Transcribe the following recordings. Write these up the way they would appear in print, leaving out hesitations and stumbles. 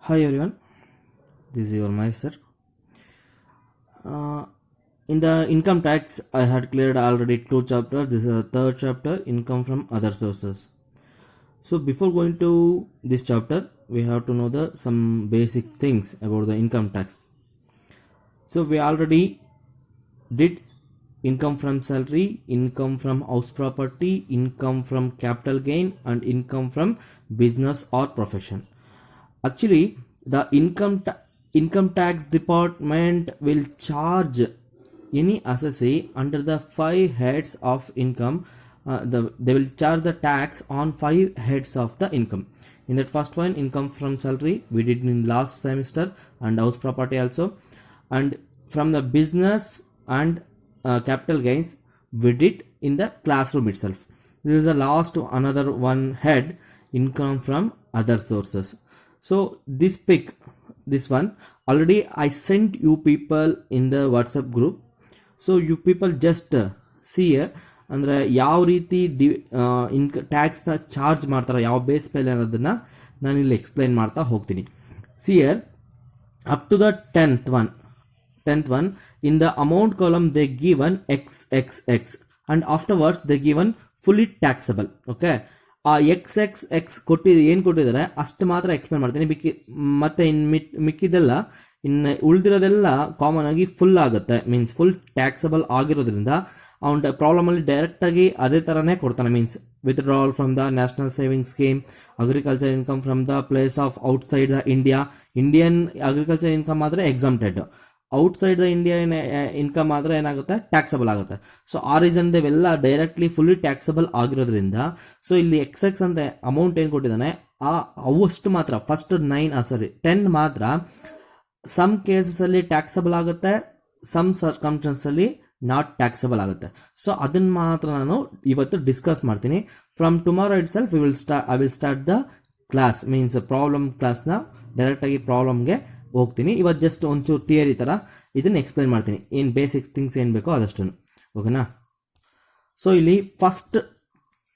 Hi everyone, this is your Master. Uh, in the income tax, I had cleared already two chapters. This is the third chapter, income from other sources. So before going to this chapter, we have to know the some basic things about the income tax. So we already did income from salary, income from house property, income from capital gain, and income from business or profession. Actually, the income tax department will charge any assessee under the five heads of income. They will charge the tax on five heads of the income. In that first one, income from salary, we did in last semester, and house property also, and from the business and capital gains, we did in the classroom itself. This is the last another one head, income from other sources. So this one already I sent you people in the WhatsApp group. So you people just see ಅಂದರೆ ಯಾವ ರೀತಿ ಟ್ಯಾಕ್ಸ್ನ charge ಮಾಡ್ತಾರೆ, ಯಾವ base ಮೇಲೆ ಅನ್ನೋದನ್ನ ನಾನು ಇಲ್ಲಿ explain ಮಾಡ್ತಾ ಹೋಗ್ತೀನಿ. ಸಿಯರ್ up to the 10th one in the amount column they given xxx and afterwards they given fully taxable. Okay, ಆ XXX ಏನು ಕೊಟ್ಟಿದ್ದಾರೆ ಅಷ್ಟು ಮಾತ್ರ ಎಕ್ಸ್ಪ್ಲೇನ್ ಮಾಡ್ತೀನಿ. ಮತ್ತೆ ಮಿಕ್ಕಿದೆಲ್ಲ ಇನ್ನು ಉಳಿದಿರೋದೆಲ್ಲ ಕಾಮನ್ ಆಗಿ ಫುಲ್ ಆಗುತ್ತೆ, ಮೀನ್ಸ್ ಫುಲ್ ಟ್ಯಾಕ್ಸಬಲ್ ಆಗಿರೋದ್ರಿಂದ ಅವನ ಪ್ರಾಬ್ಲಮಲ್ಲಿ ಡೈರೆಕ್ಟಾಗಿ ಅದೇ ಥರನೇ ಕೊಡ್ತಾನೆ. Means withdrawal from the national saving scheme, agriculture income from the place of outside the Indian agriculture income ಆದರೆ exempted, outside the India income ಆದರೆ ಏನಾಗುತ್ತೆ, ಟ್ಯಾಕ್ಸಬಲ್ ಆಗುತ್ತೆ. ಸೊ ಆ ರೀಸನ್ ಇವೆಲ್ಲ ಡೈರೆಕ್ಟ್ಲಿ ಫುಲ್ಲಿ ಟ್ಯಾಕ್ಸಬಲ್ ಆಗಿರೋದ್ರಿಂದ ಸೊ ಇಲ್ಲಿ ಎಕ್ಸ್ ಅಂತ amount ಏನು ಕೊಟ್ಟಿದ್ದಾನೆ ಅವಷ್ಟು ಮಾತ್ರ ಫಸ್ಟ್ 10 ಮಾತ್ರ ಸಮ್ ಕೇಸಸಲ್ಲಿ ಟ್ಯಾಕ್ಸಬಲ್ ಆಗುತ್ತೆ, ಸಮ್ ಸರ್ಕಮ್ಸ್ಟೆನ್ಸ್ ಅಲ್ಲಿ ನಾಟ್ ಟ್ಯಾಕ್ಸಬಲ್ ಆಗುತ್ತೆ. ಸೊ ಅದನ್ನ ಮಾತ್ರ ನಾನು ಇವತ್ತು ಡಿಸ್ಕಸ್ ಮಾಡ್ತೀನಿ. From tomorrow it self I will start the class, means problem ಕ್ಲಾಸ್ನ ಡೈರೆಕ್ಟಾಗಿ ಪ್ರಾಬ್ಲಮ್ಗೆ ಹೋಗ್ತೀನಿ. ಇವತ್ತು ಜಸ್ಟ್ ಒಂಚೂರು ಥಿಯರಿ ಥರ ಇದನ್ನು ಎಕ್ಸ್ಪ್ಲೈನ್ ಮಾಡ್ತೀನಿ, ಏನು ಬೇಸಿಕ್ ಥಿಂಗ್ಸ್ ಏನು ಬೇಕೋ ಅದಷ್ಟು. ಓಕೆನಾ? ಸೊ ಇಲ್ಲಿ ಫಸ್ಟ್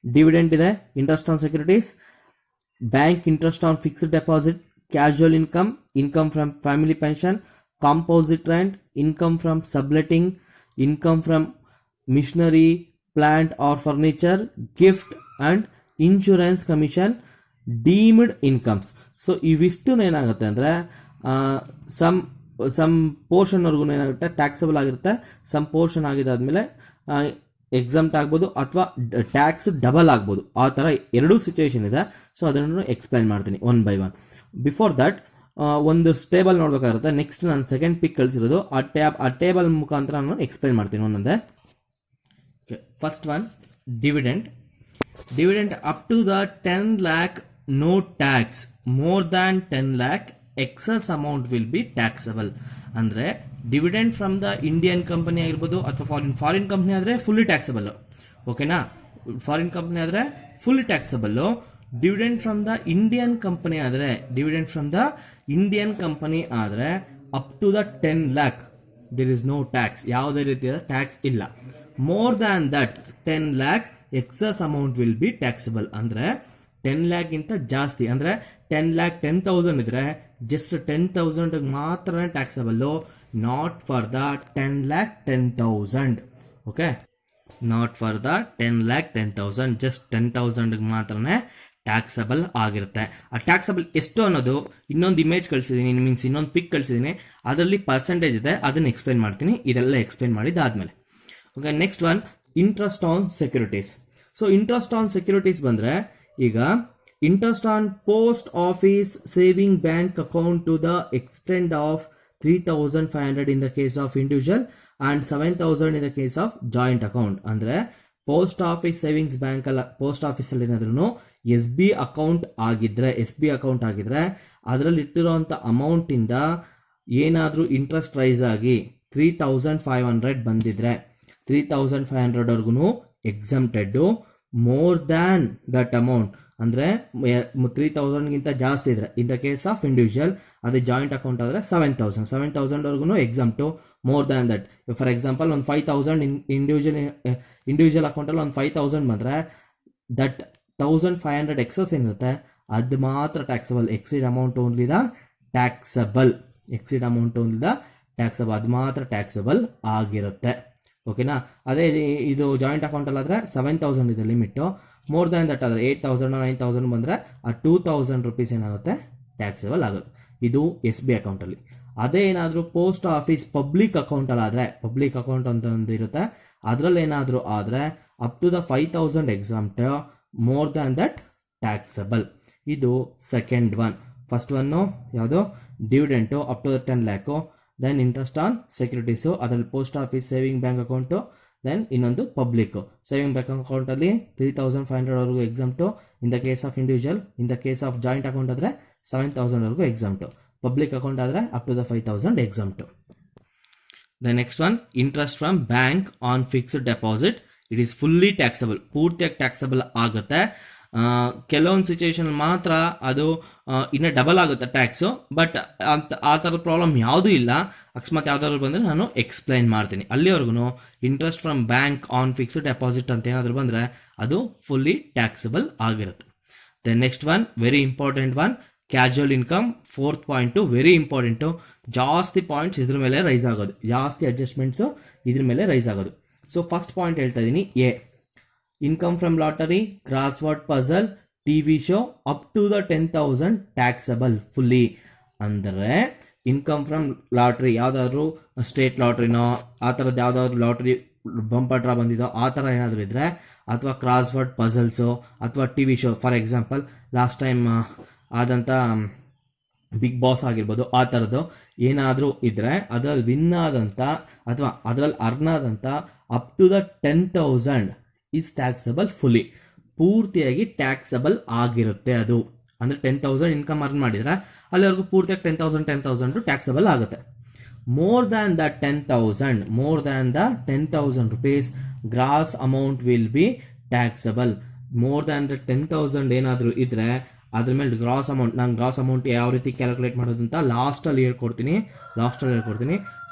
ಡಿವಿಡೆಂಟ್ ಇದೆ, interest on securities, bank interest on fixed deposit, casual income, income from family pension, composite rent, income from subletting, income from machinery, plant or furniture, gift and insurance commission, deemed incomes. So ಇವಿಷ್ಟು ಏನಾಗುತ್ತೆ ಅಂದರೆ some ಪೋರ್ಷನ್ವರೆಗೂ ಏನಾಗುತ್ತೆ taxable ಆಗಿರುತ್ತೆ, some portion ಆಗಿದ್ದಾದ್ಮೇಲೆ exempt ಆಗ್ಬೋದು ಅಥವಾ tax double ಆಗ್ಬೋದು. ಆ ಥರ ಎರಡೂ ಸಿಚುವೇಶನ್ ಇದೆ. ಸೊ ಅದನ್ನು ಎಕ್ಸ್ಪ್ಲೈನ್ ಮಾಡ್ತೀನಿ one by one. Before that ಒಂದು ಟೇಬಲ್ ನೋಡ್ಬೇಕಾಗುತ್ತೆ. ನೆಕ್ಸ್ಟ್ ನಾನು ಸೆಕೆಂಡ್ ಪಿಕ್ ಕಳಿಸಿರೋದು ಆ ಟೇಬಲ್ ಮುಖಾಂತರ ನಾನು ಎಕ್ಸ್ಪ್ಲೈನ್ ಮಾಡ್ತೀನಿ ಒಂದೊಂದೇ. First one dividend up to the 10 lakh no tax, more than 10 lakh excess amount will be taxable. ಅಂದರೆ dividend from the Indian company ಆಗಿರ್ಬೋದು ಅಥವಾ ಫಾರಿನ್ ಕಂಪ್ನಿ ಆದರೆ ಫುಲ್ಲಿ ಟ್ಯಾಕ್ಸಬಲ್. ಓಕೆನಾ? ಫಾರಿನ್ ಕಂಪ್ನಿ ಆದರೆ fully taxable. Dividend from the Indian company ಆದರೆ up to the 10 lakh there is no tax, ಯಾವುದೇ ರೀತಿಯ tax ಇಲ್ಲ. More than that 10 lakh excess amount will be taxable. ಅಂದರೆ 10 lakh ಗಿಂತ ಜಾಸ್ತಿ, ಅಂದರೆ 10 lakh 10,000 ಇದ್ರೆ ಜಸ್ಟ್ 10,000 ಮಾತ್ರ taxable, not for the 10 lakh 10,000. Okay, not for the 10 lakh 10,000, just 10,000 ಮಾತ್ರನೇ ಟ್ಯಾಕ್ಸಬಲ್ ಆಗಿರುತ್ತೆ. ಆ ಟ್ಯಾಕ್ಸಬಲ್ ಎಷ್ಟು ಅನ್ನೋದು ಇನ್ನೊಂದು ಇಮೇಜ್ ಕಳಿಸಿದ್ದೀನಿ, ಮೀನ್ಸ್ ಇನ್ನೊಂದು ಪಿಕ್ ಕಳಿಸಿದ್ದೀನಿ, ಅದರಲ್ಲಿ ಪರ್ಸೆಂಟೇಜ್ ಇದೆ, ಅದನ್ನು ಎಕ್ಸ್ಪ್ಲೈನ್ ಮಾಡ್ತೀನಿ. ಇದೆಲ್ಲ ಎಕ್ಸ್ಪ್ಲೈನ್ ಮಾಡಿದ್ದಾದ್ಮೇಲೆ okay. Next one interest on securities. So interest on securities ಬಂದರೆ ಈಗ interest on post office saving bank account to the extend of 3,500 in the case of individual and 7,000 in the case of joint account. ಅಂದರೆ post office savings bank ಅಲ್ಲ, post ಆಫೀಸಲ್ಲಿ ಏನಾದ್ರೂ S B account ಆಗಿದ್ರೆ ಅದರಲ್ಲಿ ಇಟ್ಟಿರೋಂಥ ಅಮೌಂಟಿಂದ ಏನಾದರೂ interest rice ಆಗಿ 3,500 ಬಂದಿದ್ರೆ 3,500ವರ್ಗೂ exempted. More than that amount ಅಂದರೆ 3,000ಗಿಂತ ಜಾಸ್ತಿ ಇದ್ರೆ in the case of individual, ಅದೇ ಜಾಯಿಂಟ್ ಅಕೌಂಟ್ ಆದರೆ 7,000ವರ್ಗೂ exempt. More than that, for example ಒಂದು 5,000 ಇಂಡಿವಿಜುವಲ್ ಅಕೌಂಟಲ್ಲಿ ಒಂದು 5,000 ಬಂದರೆ ದಟ್ 1,500 ಎಕ್ಸಸ್ ಏನಿರುತ್ತೆ ಅದು ಮಾತ್ರ taxable. Exceed amount only the taxable. Exceed amount ಇಂದ ಟ್ಯಾಕ್ಸಬಲ್, ಅದು ಮಾತ್ರ ಟ್ಯಾಕ್ಸಬಲ್ ಆಗಿರುತ್ತೆ. ಓಕೆನಾ. ಅದೇ ಇದು ಜಾಯಿಂಟ್ ಅಕೌಂಟ್ ಅಲ್ಲಾದ್ರೆ 7,000 ಇದೆ ಲಿಮಿಟು. ಮೋರ್ ದ್ಯಾನ್ ದಟ್ ಆದರೆ 8,000 9,000 ಬಂದರೆ ಆ 2,000 rupees ಏನಾಗುತ್ತೆ ಟ್ಯಾಕ್ಸಬಲ್ ಆಗುತ್ತೆ. ಇದು SB ಅಕೌಂಟಲ್ಲಿ. ಅದೇ ಏನಾದರೂ ಪೋಸ್ಟ್ ಆಫೀಸ್ ಪಬ್ಲಿಕ್ ಅಕೌಂಟಲ್ಲಾದರೆ, ಪಬ್ಲಿಕ್ ಅಕೌಂಟ್ ಅಂತ ಒಂದು ಇರುತ್ತೆ, ಅದರಲ್ಲಿ ಏನಾದರೂ ಆದರೆ up to the 5,000 exempt, more than that taxable. ಇದು ಸೆಕೆಂಡ್ ಒನ್. ಫಸ್ಟ್ ಒನ್ನು ಯಾವುದು dividend up to the 10 lakh, then interest on securities, ಅದರಲ್ಲಿ post office saving bank account, then ಇನ್ನೊಂದು ಪಬ್ಲಿಕ್ ಸೇವಿಂಗ್ ಬ್ಯಾಂಕ್ ಅಕೌಂಟಲ್ಲಿ 3,500 ವರೆಗೂ exempt. In the case of individual, in the case of joint account ಆದರೆ 7,000 ವರೆಗೂ ಎಕ್ಸಾಮ್ಟು. Public account ಆದರೆ up to the 5,000 exempt. The next one interest from bank on fixed deposit. It is fully taxable, ಪೂರ್ತಿಯಾಗಿ taxable ಆಗುತ್ತೆ. ಕೆಲವೊಂದು situation ಮಾತ್ರ ಅದು ಇನ್ನೂ double ಆಗುತ್ತೆ ಟ್ಯಾಕ್ಸು, ಬಟ್ ಆ ಥರದ ಪ್ರಾಬ್ಲಮ್ ಯಾವುದೂ ಇಲ್ಲ. ಅಕಸ್ಮಾತ್ ಯಾವ್ದಾದ್ರು ಬಂದರೆ ನಾನು ಎಕ್ಸ್ಪ್ಲೈನ್ ಮಾಡ್ತೀನಿ. ಅಲ್ಲಿವರೆಗೂ interest from bank on fixed deposit ಅಂತ ಏನಾದರೂ ಬಂದರೆ ಅದು ಫುಲ್ಲಿ ಟ್ಯಾಕ್ಸಬಲ್ ಆಗಿರುತ್ತೆ. Then next one very important one, casual income. Fourth point very important. ಜಾಸ್ತಿ ಪಾಯಿಂಟ್ಸ್ ಇದ್ರ ಮೇಲೆ ರೈಸ್ ಆಗೋದು, ಜಾಸ್ತಿ ಅಡ್ಜಸ್ಟ್ಮೆಂಟ್ಸು ಇದ್ರ ಮೇಲೆ ರೈಸ್ ಆಗೋದು. ಸೊ ಫಸ್ಟ್ ಪಾಯಿಂಟ್ ಹೇಳ್ತಾ ಇದ್ದೀನಿ, a income from lottery, crossword puzzle, TV show up to the 10,000 taxable fully. ಅಂದರೆ ಇನ್ಕಮ್ ಫ್ರಮ್ ಲಾಟ್ರಿ, ಯಾವುದಾದ್ರೂ ಸ್ಟೇಟ್ ಲಾಟ್ರಿನೋ ಆ ಥರದ್ದು ಯಾವುದಾದ್ರು ಲಾಟ್ರಿ ಬಂಪರ್ ಡ್ರಾ ಬಂದಿದ್ದೋ ಆ ಥರ ಏನಾದರೂ ಇದ್ದರೆ, ಅಥವಾ ಕ್ರಾಸ್ವರ್ಡ್ ಪಜಲ್ಸು ಅಥವಾ TV show, for example last time ಆದಂಥ ಬಿಗ್ ಬಾಸ್ ಆಗಿರ್ಬೋದು, ಆ ಥರದ್ದು ಏನಾದರೂ ಇದ್ದರೆ ಅದರಲ್ಲಿ ವಿನ್ ಆದಂಥ ಅಥವಾ ಅದರಲ್ಲಿ ಅರ್ನ್ ಆದಂಥ up to the 10,000 is taxable fully. ಪೂರ್ತಿಯಾಗಿ ಟ್ಯಾಕ್ಸಬಲ್ ಆಗಿರುತ್ತೆ ಅದು. ಅಂದರೆ 10,000 ಇನ್ಕಮ್ ಅರ್ನ್ ಮಾಡಿದರೆ ಅಲ್ಲಿವರೆಗೂ ಪೂರ್ತಿಯಾಗಿ 10,000 ಟ್ಯಾಕ್ಸಬಲ್ ಆಗುತ್ತೆ. More than the 10,000 rupees gross amount will be taxable. More than the 10,000 ಏನಾದರೂ ಇದ್ದರೆ ಅದ್ರ ಮೇಲೆ ಗ್ರಾಸ್ ಅಮೌಂಟ್, ನಾನು ಗ್ರಾಸ್ ಅಮೌಂಟ್ ಯಾವ ರೀತಿ ಕ್ಯಾಲ್ಕುಲೇಟ್ ಮಾಡೋದು ಅಂತ ಲಾಸ್ಟಲ್ಲಿ ಹೇಳ್ಕೊಡ್ತೀನಿ.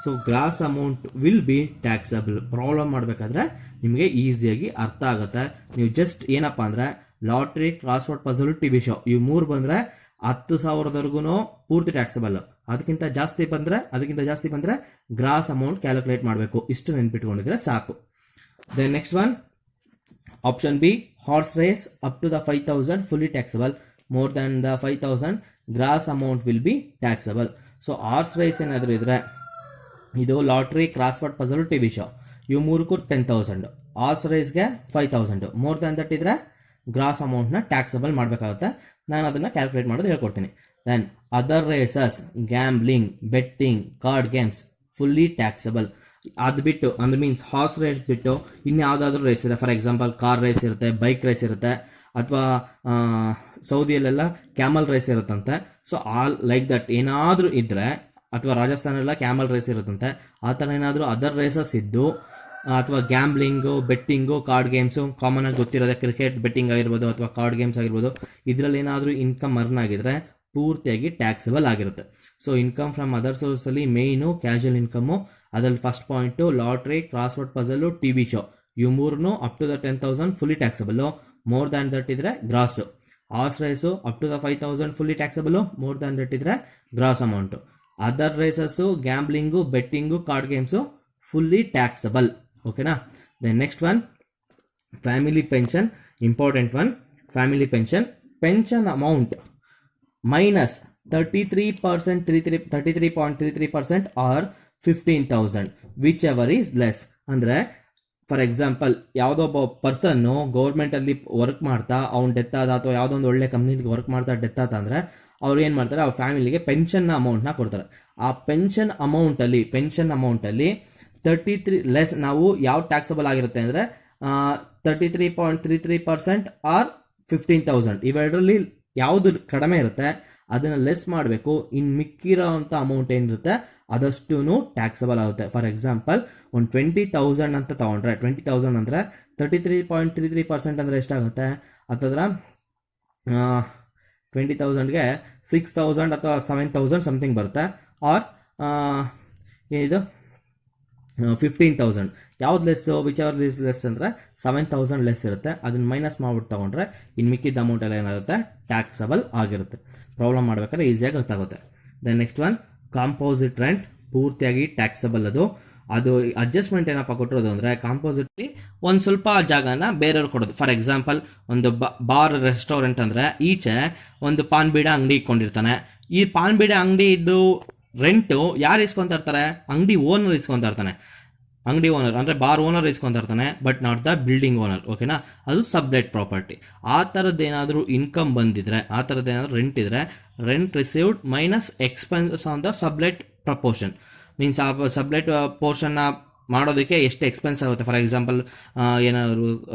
So gross amount will be taxable. Problem ಮಾಡಬೇಕಾದ್ರೆ ನಿಮಗೆ ಈಸಿಯಾಗಿ ಅರ್ಥ ಆಗುತ್ತೆ. ನೀವು ಜಸ್ಟ್ ಏನಪ್ಪ ಅಂದರೆ lottery, crossword puzzle, TV show ಇವು 3 ಬಂದರೆ 10,000ವರೆಗೂ ಪೂರ್ತಿ ಟ್ಯಾಕ್ಸಬಲ್. ಅದಕ್ಕಿಂತ ಜಾಸ್ತಿ ಬಂದರೆ ಗ್ರಾಸ್ ಅಮೌಂಟ್ ಕ್ಯಾಲ್ಕುಲೇಟ್ ಮಾಡಬೇಕು. ಇಷ್ಟು ನೆನ್ಪಿಟ್ಕೊಂಡಿದ್ರೆ ಸಾಕು. Then next one option B, horse race up to the 5,000 fully taxable. More than the 5,000 gross amount will be taxable. So horse race ಏನಾದರೂ ಇದ್ರೆ, ಇದು lottery, crossword puzzle, TV show ಇವು 3ಕ್ಕೂ 10,000, horse ರೇಸ್ಗೆ 5,000. ಮೋರ್ ದ್ಯಾನ್ ದಟ್ ಇದ್ರೆ gross ಅಮೌಂಟ್ನ taxable ಮಾಡಬೇಕಾಗುತ್ತೆ. ನಾನು ಅದನ್ನು ಕ್ಯಾಲ್ಕುಲೇಟ್ ಮಾಡೋದು ಹೇಳ್ಕೊಡ್ತೀನಿ. Then other races, gambling, betting, card games fully taxable. ಅದು ಬಿಟ್ಟು ಅಂದ್ರೆ ಮೀನ್ಸ್ ಹಾರ್ಸ್ ರೇಸ್ ಬಿಟ್ಟು ಇನ್ಯಾವುದಾದ್ರೂ ರೇಸ್ ಇದೆ, ಫಾರ್ ಎಕ್ಸಾಂಪಲ್ ಕಾರ್ ರೇಸ್ ಇರುತ್ತೆ, ಬೈಕ್ ರೇಸ್ ಇರುತ್ತೆ, ಅಥವಾ ಸೌದಿಯಲ್ಲೆಲ್ಲ ಕ್ಯಾಮಲ್ ರೇಸ್ ಇರುತ್ತಂತೆ. ಸೊ ಆಲ್ ಲೈಕ್ ದಟ್ ಏನಾದರೂ ಇದ್ದರೆ, ಅಥವಾ ರಾಜಸ್ಥಾನೆಲ್ಲ ಕ್ಯಾಮಲ್ ರೇಸ್ ಇರುತ್ತಂತೆ, ಆ ಥರ ಏನಾದರೂ ಅದರ್ ರೇಸಸ್ ಇದ್ದು, ಅಥವಾ gambling, betting, card games common ಆಗಿ ಗೊತ್ತಿರೋದೆ, ಕ್ರಿಕೆಟ್ ಬೆಟ್ಟಿಂಗ್ ಆಗಿರ್ಬೋದು ಅಥವಾ ಕಾರ್ಡ್ ಗೇಮ್ಸ್ ಆಗಿರ್ಬೋದು, ಇದರಲ್ಲಿ ಏನಾದರೂ ಇನ್ಕಮ್ ಅರ್ನ್ ಆಗಿದ್ರೆ ಪೂರ್ತಿಯಾಗಿ ಟ್ಯಾಕ್ಸಬಲ್ ಆಗಿರುತ್ತೆ. ಸೊ ಇನ್ಕಮ್ ಫ್ರಮ್ ಅದರ್ ಸೋರ್ಸಲ್ಲಿ ಮೇಯ್ನು ಕ್ಯಾಶುವಲ್ ಇನ್ಕಮ್ಮು. ಅದರಲ್ಲಿ first point lottery, crossword puzzle, TV show ಇವು 3 up to the 10,000 fully taxable. More than that ಇದ್ರೆ gross. Horse race up to the 5,000 fully taxable. More than that ಇದ್ರೆ gross amount. Other races, gambling, betting, card games fully taxable. ಓಕೆನಾ. Then next one family pension, important one. Family pension amount minus 33.33% or 15,000 which ever is less. ಅಂದರೆ for example ಯಾವುದೋ ಒಬ್ಬ ಪರ್ಸನ್ನು ಗೌರ್ಮೆಂಟಲ್ಲಿ work ಮಾಡ್ತಾ ಅವ್ನು death ಆದ, ಅಥವಾ ಯಾವುದೋ ಒಂದು ಒಳ್ಳೆ ಕಂಪ್ನಿಗೆ ವರ್ಕ್ ಮಾಡ್ತಾ ಡೆತ್ ಆದ ಅಂದರೆ ಅವ್ರು ಏನು ಮಾಡ್ತಾರೆ, ಅವ್ರ ಫ್ಯಾಮಿಲಿಗೆ ಪೆನ್ಷನ್ನ ಅಮೌಂಟ್ನ ಕೊಡ್ತಾರೆ. ಆ ಪೆನ್ಷನ್ ಅಮೌಂಟಲ್ಲಿ 33 ಲೆಸ್ ನಾವು ಯಾವ ಟ್ಯಾಕ್ಸಬಲ್ ಆಗಿರುತ್ತೆ ಅಂದರೆ 33.33% ಆರ್ 15,000 ಇವೆರಡರಲ್ಲಿ ಯಾವುದು ಕಡಿಮೆ ಇರುತ್ತೆ ಅದನ್ನು ಲೆಸ್ ಮಾಡಬೇಕು. ಇನ್ನು ಮಿಕ್ಕಿರೋಂಥ ಅಮೌಂಟ್ ಏನಿರುತ್ತೆ ಅದಷ್ಟು ಟ್ಯಾಕ್ಸಬಲ್ ಆಗುತ್ತೆ. ಫಾರ್ ಎಕ್ಸಾಂಪಲ್ ಒಂದು 20,000 ಅಂತ ತೊಗೊಂಡ್ರೆ, 20,000 ಅಂದರೆ 33.33% ಅಂದರೆ ಎಷ್ಟಾಗುತ್ತೆ, ಅಥವಾ 20,000ಗೆ 6,000 ಅಥವಾ 7,000 ಸಮಥಿಂಗ್ ಬರುತ್ತೆ. ಆರ್ ಏನಿದು 15,000 ಯಾವ್ದು less, whichever is less ಅಂದರೆ 7,000 ಲೆಸ್ ಇರುತ್ತೆ. ಅದನ್ನು ಮೈನಸ್ ಮಾಡ್ಬಿಟ್ಟು ತೊಗೊಂಡ್ರೆ ಇನ್ನು ಮಿಕ್ಕಿದ ಅಮೌಂಟ್ ಎಲ್ಲ ಏನಾಗುತ್ತೆ ಟ್ಯಾಕ್ಸಬಲ್ ಆಗಿರುತ್ತೆ. ಪ್ರಾಬ್ಲಮ್ ಮಾಡ್ಬೇಕಾದ್ರೆ ಈಸಿಯಾಗಿ ಗೊತ್ತಾಗುತ್ತೆ. Then next one composite rent, ಪೂರ್ತಿಯಾಗಿ ಟ್ಯಾಕ್ಸಬಲ್. ಅದು ಅಡ್ಜಸ್ಟ್ಮೆಂಟ್ ಏನಪ್ಪ ಕೊಟ್ಟಿರೋದು ಅಂದರೆ ಕಾಂಪೋಸಿಟ್ಲಿ ಒಂದು ಸ್ವಲ್ಪ ಜಾಗನ ಬೇರೆಯವ್ರು ಕೊಡೋದು. ಫಾರ್ ಎಕ್ಸಾಂಪಲ್ ಒಂದು ಬಾರ್ ರೆಸ್ಟೋರೆಂಟ್ ಅಂದರೆ ಈಚೆ ಒಂದು ಪಾನ್ ಬೀಡ ಅಂಗಡಿ ಇಟ್ಕೊಂಡಿರ್ತಾನೆ. ಈ ಪಾನ್ ಬೀಡ ಅಂಗಡಿ ಇದ್ದು ರೆಂಟು ಯಾರು ಇಸ್ಕೊತಾ ಇರ್ತಾರೆ? ಅಂಗಡಿ ಓನರ್ ಇಸ್ಕೊತಾ ಇರ್ತಾನೆ. ಅಂಗಡಿ ಓನರ್ ಅಂದರೆ ಬಾರ್ ಓನರ್ ಇಸ್ಕೊತಾ ಇರ್ತಾನೆ, but not the building owner. ಓಕೆನಾ? ಅದು ಸಬ್ಲೆಟ್ ಪ್ರಾಪರ್ಟಿ. ಆ ಥರದ್ದು ಏನಾದರೂ ಇನ್ಕಮ್ ಬಂದಿದ್ರೆ, ಆ ಥರದ್ದು ಏನಾದರೂ ರೆಂಟ್ ಇದ್ರೆ, rent received minus expenses on the sublet proportion. Means ಆ ಸಬ್ಲೆಟ್ ಪೋರ್ಷನ್ನ ಮಾಡೋದಕ್ಕೆ ಎಷ್ಟು ಎಕ್ಸ್ಪೆನ್ಸ್ ಆಗುತ್ತೆ. ಫಾರ್ ಎಕ್ಸಾಂಪಲ್ ಏನಾದರೂ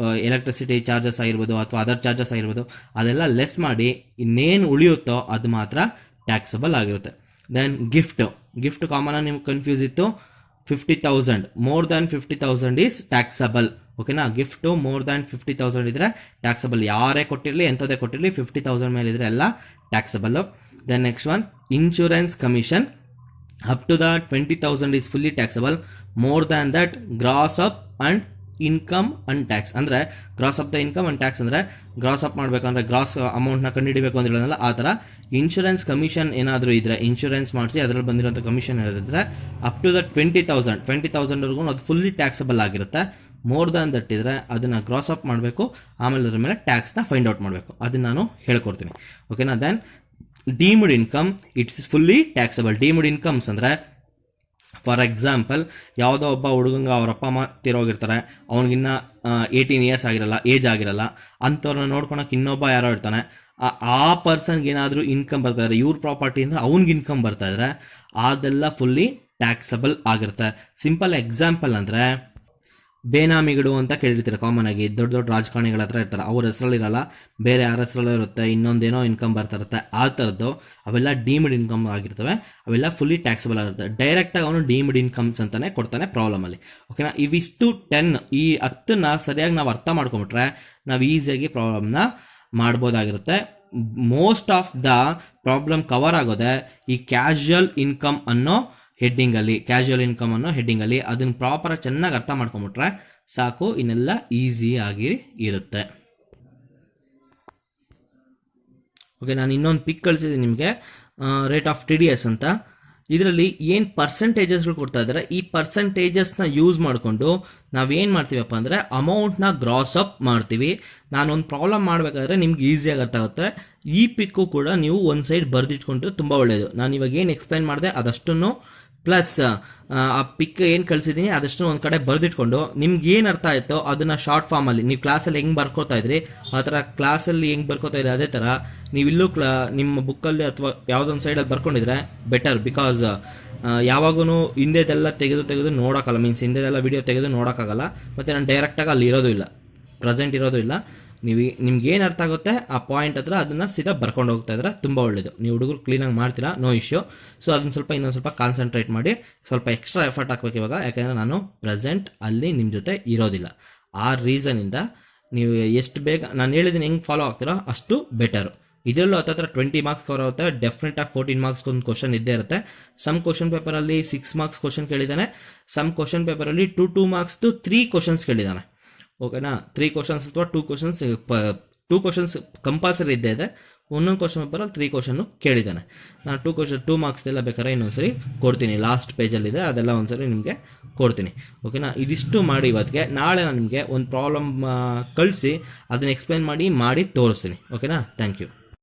ಎಲೆಕ್ಟ್ರಿಸಿಟಿ ಚಾರ್ಜಸ್ ಆಗಿರ್ಬೋದು ಅಥವಾ ಅದರ್ ಚಾರ್ಜಸ್ ಆಗಿರ್ಬೋದು, ಅದೆಲ್ಲ ಲೆಸ್ ಮಾಡಿ ಇನ್ನೇನು ಉಳಿಯುತ್ತೋ ಅದು ಮಾತ್ರ ಟ್ಯಾಕ್ಸಬಲ್ ಆಗಿರುತ್ತೆ. ದೆನ್ ಗಿಫ್ಟ್ ಕಾಮನ್ ಆಗಿ ನಿಮ್ಗೆ ಕನ್ಫ್ಯೂಸ್ ಇತ್ತು. 50,000 ಮೋರ್ ದ್ಯಾನ್ 50,000 ಈಸ್ ಟ್ಯಾಕ್ಸಬಲ್. ಓಕೆನಾ? ಗಿಫ್ಟು ಮೋರ್ ದ್ಯಾನ್ 50,000 ಇದ್ರೆ ಟ್ಯಾಕ್ಸಬಲ್. ಯಾರೇ ಕೊಟ್ಟಿರಲಿ, ಎಂಥದೇ ಕೊಟ್ಟಿರಲಿ, 50,000 ಮೇಲೆ ಇದ್ರೆ ಎಲ್ಲ taxable. Then next one insurance commission up to the 20,000 is fully taxable. More than that gross up and income and tax. ಅಂದರೆ gross up the income and tax ಅಂದರೆ gross up ಮಾಡಬೇಕಂದ್ರೆ gross ಅಮೌಂಟ್ನ ಕಂಡುಹಿಡಬೇಕು ಅಂತ ಹೇಳೋದಲ್ಲ, ಆ ಥರ ಇನ್ಶೂರೆನ್ಸ್ ಕಮಿಷನ್ ಏನಾದರೂ ಇದ್ರೆ, ಇನ್ಶೂರೆನ್ಸ್ ಮಾಡಿಸಿ ಅದರಲ್ಲಿ ಬಂದಿರೋಂಥ ಕಮಿಷನ್ ಏನಾದಿದ್ರೆ ಅಪ್ ಟು ದ 20,000ವರೆಗೂ ಅದು ಫುಲ್ಲಿ ಟ್ಯಾಕ್ಸಬಲ್ ಆಗಿರುತ್ತೆ. ಮೋರ್ ದ್ಯಾನ್ ದಟ್ ಇದ್ರೆ ಅದನ್ನು ಗ್ರಾಸ್ ಅಪ್ ಮಾಡಬೇಕು, ಆಮೇಲೆ ಅದ್ರ ಮೇಲೆ ಟ್ಯಾಕ್ಸ್ನ ಫೈಂಡ್ ಔಟ್ ಮಾಡಬೇಕು. ಅದನ್ನು ನಾನು ಹೇಳ್ಕೊಡ್ತೀನಿ. ಓಕೆನಾ? Then deemed income it's fully taxable. Deemed incomes ಅಂದರೆ ಫಾರ್ ಎಕ್ಸಾಂಪಲ್ ಯಾವುದೋ ಒಬ್ಬ ಹುಡುಗಂಗೆ ಅವ್ರ ಅಪ್ಪ ಅಮ್ಮ ತೀರೋಗಿರ್ತಾರೆ, ಅವ್ನಿಗಿನ್ನ 18 ಇಯರ್ಸ್ ಆಗಿರಲ್ಲ, ಏಜ್ ಆಗಿರಲ್ಲ. ಅಂಥವ್ರನ್ನ ನೋಡ್ಕೊಳಕ್ಕೆ ಇನ್ನೊಬ್ಬ ಯಾರೋ ಇರ್ತಾನೆ. ಆ ಪರ್ಸನ್ಗೆ ಏನಾದರೂ ಇನ್ಕಮ್ ಬರ್ತಾ ಇದ್ರೆ, ಇವ್ರ ಪ್ರಾಪರ್ಟಿ ಅಂದರೆ ಅವ್ನಿಗೆ ಇನ್ಕಮ್ ಬರ್ತಾ ಇದ್ರೆ ಅದೆಲ್ಲ ಫುಲ್ಲಿ ಟ್ಯಾಕ್ಸಬಲ್ ಆಗಿರುತ್ತೆ. ಸಿಂಪಲ್ ಎಕ್ಸಾಂಪಲ್ ಅಂದರೆ ಬೇನಾಮಿಗಳು ಅಂತ ಕೇಳಿರ್ತೀರ ಕಾಮನ್ ಆಗಿ. ದೊಡ್ಡ ದೊಡ್ಡ ರಾಜಕಾರಣಿಗಳ ಹತ್ರ ಇರ್ತಾರೆ, ಅವ್ರ ಹೆಸರಲ್ಲಿರಲ್ಲ, ಬೇರೆ ಯಾರ ಹೆಸರಲ್ಲೂ ಇರುತ್ತೆ, ಇನ್ನೊಂದೇನೋ ಇನ್ಕಮ್ ಬರ್ತಾ ಇರುತ್ತೆ. ಆ ಥರದ್ದು ಅವೆಲ್ಲ ಡೀಮ್ಡ್ ಇನ್ಕಮ್ ಆಗಿರ್ತವೆ. ಅವೆಲ್ಲ ಫುಲ್ಲಿ ಟ್ಯಾಕ್ಸಬಲ್ ಆಗಿರುತ್ತೆ. ಡೈರೆಕ್ಟಾಗಿ ಅವನು ಡೀಮ್ಡ್ ಇನ್ಕಮ್ಸ್ ಅಂತಾನೆ ಕೊಡ್ತಾನೆ ಪ್ರಾಬ್ಲಮಲ್ಲಿ. ಓಕೆನಾ? ಇವಿಷ್ಟು 10 ಈ 10ನ್ನ ಸರಿಯಾಗಿ ನಾವು ಅರ್ಥ ಮಾಡ್ಕೊಂಬಿಟ್ರೆ ನಾವು ಈಸಿಯಾಗಿ ಪ್ರಾಬ್ಲಮ್ನ ಮಾಡ್ಬೋದಾಗಿರುತ್ತೆ. Most of the problem cover ಆಗೋದೆ ಈ ಕ್ಯಾಶುಯಲ್ ಇನ್ಕಮ್ ಅನ್ನೋ ಹೆಡ್ಡಿಂಗಲ್ಲಿ. ಅದನ್ನು ಪ್ರಾಪರಾಗಿ ಚೆನ್ನಾಗಿ ಅರ್ಥ ಮಾಡ್ಕೊಂಬಿಟ್ರೆ ಸಾಕು, ಇನ್ನೆಲ್ಲ ಈಸಿಯಾಗಿ ಇರುತ್ತೆ. ಓಕೆ, ನಾನು ಇನ್ನೊಂದು ಪಿಕ್ ಕಳಿಸಿದ್ದೀನಿ ನಿಮಗೆ, ರೇಟ್ ಆಫ್ TDS ಅಂತ. ಇದರಲ್ಲಿ ಏನು ಪರ್ಸೆಂಟೇಜಸ್ಗಳು ಕೊಡ್ತಾ ಇದ್ದಾರೆ, ಈ ಪರ್ಸೆಂಟೇಜಸ್ನ ಯೂಸ್ ಮಾಡಿಕೊಂಡು ನಾವೇನು ಮಾಡ್ತೀವಪ್ಪ ಅಂದರೆ ಅಮೌಂಟ್ನ ಗ್ರಾಸ್ ಅಪ್ ಮಾಡ್ತೀವಿ. ನಾನೊಂದು ಪ್ರಾಬ್ಲಮ್ ಮಾಡಬೇಕಾದ್ರೆ ನಿಮ್ಗೆ ಈಸಿಯಾಗಿ ಅರ್ಥ ಆಗುತ್ತೆ. ಈ ಪಿಕ್ಕು ಕೂಡ ನೀವು ಒಂದು ಸೈಡ್ ಬರೆದಿಟ್ಕೊಂಡ್ರೆ ತುಂಬ ಒಳ್ಳೆಯದು. ನಾನು ಇವಾಗ ಏನು ಎಕ್ಸ್ಪ್ಲೈನ್ ಮಾಡಿದೆ ಅದಷ್ಟನ್ನು ಪ್ಲಸ್ ಆ ಪಿಕ್ ಏನು ಕಳಿಸಿದ್ದೀನಿ ಅದಷ್ಟು ಒಂದು ಕಡೆ ಬರೆದಿಟ್ಕೊಂಡು ನಿಮ್ಗೆ ಏನು ಅರ್ಥ ಆಯಿತೋ ಅದನ್ನು ಶಾರ್ಟ್ ಫಾರ್ಮಲ್ಲಿ ನೀವು ಕ್ಲಾಸಲ್ಲಿ ಹೆಂಗೆ ಬರ್ಕೋತಾ ಇದ್ರಿ ಆ ಥರ ಕ್ಲಾಸಲ್ಲಿ ಹೆಂಗೆ ಬರ್ಕೋತಾ ಇದ್ರಿ ಅದೇ ಥರ ನೀವಿಲ್ಲೂ ನಿಮ್ಮ ಬುಕ್ಕಲ್ಲಿ ಅಥವಾ ಯಾವುದೊಂದು ಸೈಡಲ್ಲಿ ಬರ್ಕೊಂಡಿದ್ರೆ ಬೆಟರ್. ಬಿಕಾಸ್ ಯಾವಾಗೂ ಹಿಂದೆದೆಲ್ಲ ತೆಗೆದು ನೋಡೋಕ್ಕಲ್ಲ, ಮೀನ್ಸ್ ಹಿಂದೆದೆಲ್ಲ ವಿಡಿಯೋ ತೆಗೆದು ನೋಡೋಕ್ಕಾಗಲ್ಲ. ಮತ್ತು ನಾನು ಡೈರೆಕ್ಟಾಗಿ ಅಲ್ಲಿ ಇರೋದು ಇಲ್ಲ, ಪ್ರೆಸೆಂಟ್ ಇರೋದು ಇಲ್ಲ. ನಿಮ್ಗೆ ಏನು ಅರ್ಥ ಆಗುತ್ತೆ ಆ ಪಾಯಿಂಟ್ ಹತ್ರ ಅದನ್ನು ಸೀದಾ ಬರ್ಕೊಂಡು ಹೋಗ್ತಾ ಇದ್ರೆ ತುಂಬ ಒಳ್ಳೇದು. ನೀವು ಹುಡುಗರು ಕ್ಲೀನಾಗಿ ಮಾಡ್ತೀರಾ, ನೋ ಇಶ್ಯೂ. ಸೊ ಅದನ್ನು ಇನ್ನೊಂದು ಸ್ವಲ್ಪ ಕಾನ್ಸಂಟ್ರೇಟ್ ಮಾಡಿ ಸ್ವಲ್ಪ ಎಕ್ಸ್ಟ್ರಾ ಎಫರ್ಟ್ ಹಾಕ್ಬೇಕು ಇವಾಗ, ಯಾಕೆಂದರೆ ನಾನು ಪ್ರೆಸೆಂಟ್ ಅಲ್ಲಿ ನಿಮ್ಮ ಜೊತೆ ಇರೋದಿಲ್ಲ. ಆ ರೀಸನಿಂದ ನೀವು ಎಷ್ಟು ಬೇಗ ನಾನು ಹೇಳಿದ್ದೀನಿ ಹೆಂಗೆ ಫಾಲೋ ಆಗ್ತೀರೋ ಅಷ್ಟು ಬೆಟರು. ಇದರಲ್ಲೂ ಹತ್ತಿರ 20 ಮಾರ್ಕ್ಸ್ ಕವರ್ ಆಗುತ್ತೆ. ಡೆಫಿನೆಟಾಗಿ 14 ಮಾರ್ಕ್ಸ್ ಒಂದು ಕ್ವಶನ್ ಇದ್ದೇ ಇರುತ್ತೆ. ಸಮ್ ಕ್ವಶನ್ ಪೇಪರಲ್ಲಿ 6 ಮಾರ್ಕ್ಸ್ ಕ್ವಶನ್ ಕೇಳಿದ್ದಾನೆ, ಸಮ್ ಕ್ವಶನ್ ಪೇಪರಲ್ಲಿ 2 ಮಾರ್ಕ್ಸ್ದು 3 ಕ್ವಶನ್ಸ್ ಕೇಳಿದ್ದಾನೆ. ಓಕೆನಾ? 3 ಕ್ವಶನ್ಸ್ ಅಥವಾ 2 ಕ್ವಶನ್ಸ್ ಕಂಪಲ್ಸರಿ ಇದ್ದೇ ಇದೆ. ಒಂದೊಂದು ಕ್ವಶನ್ ಪೇಪರಲ್ಲಿ 3 ಕ್ವಶನ್ನು ಕೇಳಿದ್ದಾನೆ. ನಾನು 2 ಮಾರ್ಕ್ಸ್ ಎಲ್ಲ ಬೇಕಾದ್ರೆ ಇನ್ನೊಂದ್ಸರಿ ಕೊಡ್ತೀನಿ, ಲಾಸ್ಟ್ ಪೇಜಲ್ಲಿದೆ, ಅದೆಲ್ಲ ಒಂದ್ಸರಿ ನಿಮಗೆ ಕೊಡ್ತೀನಿ. ಓಕೆನಾ? ಇದಿಷ್ಟು ಮಾಡಿ ಇವತ್ತಿಗೆ. ನಾಳೆ ನಾನು ನಿಮಗೆ ಒಂದು ಪ್ರಾಬ್ಲಮ್ ಕಳಿಸಿ ಅದನ್ನ ಎಕ್ಸ್ಪ್ಲೈನ್ ಮಾಡಿ ತೋರಿಸ್ತೀನಿ. ಓಕೆನಾ? Thank you.